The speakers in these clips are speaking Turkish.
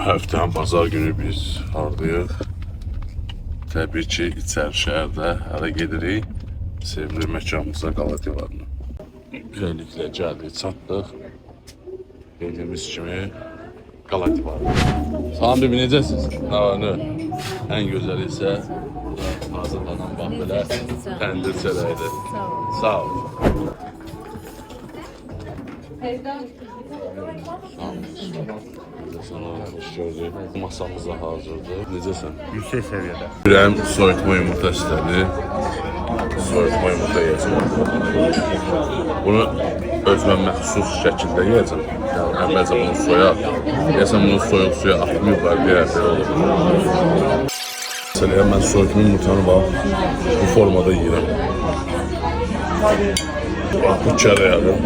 Həftənin bazar günü biz hardayıq. Təbii ki, içəri şəhərdə hələ gedirik. Sevimli məkanımıza, Qala Divarına. Beləliklə gəldik, çatdıq. Dediyimiz kimi Qala Divarına. Salam bibi, necəsiniz? Nə var, nə? Ən gözəli isə hazırlanan bax belə təndir çörəyidir. Sağ ol. Masamız da hazırdır. Necəsən? Yüksek seviyede. Ürəyim soyutma yumurta istədi. Soyutma yumurta yiyəcəm. Bunu özümə məxsus şəkildə yiyəcəm. Yəni, əvvəlcə bunu soyaq. Deyəsən, bunu soyuq suya atmayıblar, belə olur. Məsələyə, mən soyutma yumurtanı bax, bu formada yiyirəm. Bax, bu kərəyədir.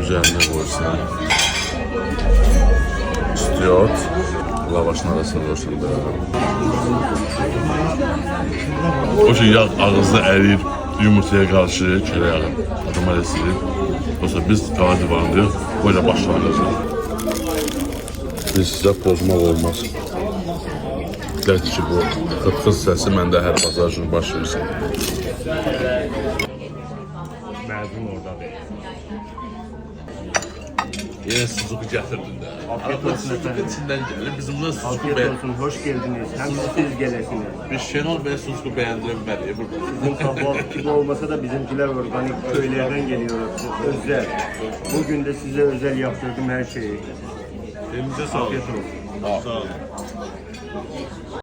Üzerine koysan. İstiyor. Lavaşın arasına koysan böyle. O şey yağ ağızda eriyip yumurtaya karşı köre yağı. Adama esilir. Oysa biz Qala Divarındayıq. Böyle başlanacaq. Biz sizə pozmaq olmaz. Gerçi ki bu xıt-xıt səsi məndə hər bazar günü baş versin. Mezun orada değil. Yine suzuku getirdin de. Afiyet olsun Suzuku efendim. içinden gelir. Bizim de suzuku Afiyet olsun, hoş geldiniz. Hem siz gelesiniz. Biz Şenol Bey suzuku beğendirmeli burada. Bizim kahvaltı gibi olmasa da bizimkiler organik köylerden geliyor. Özel. Bugün de size özel yaptırdım her şeyi. Elinize sağlık. Afiyet olsun. Sağ olun.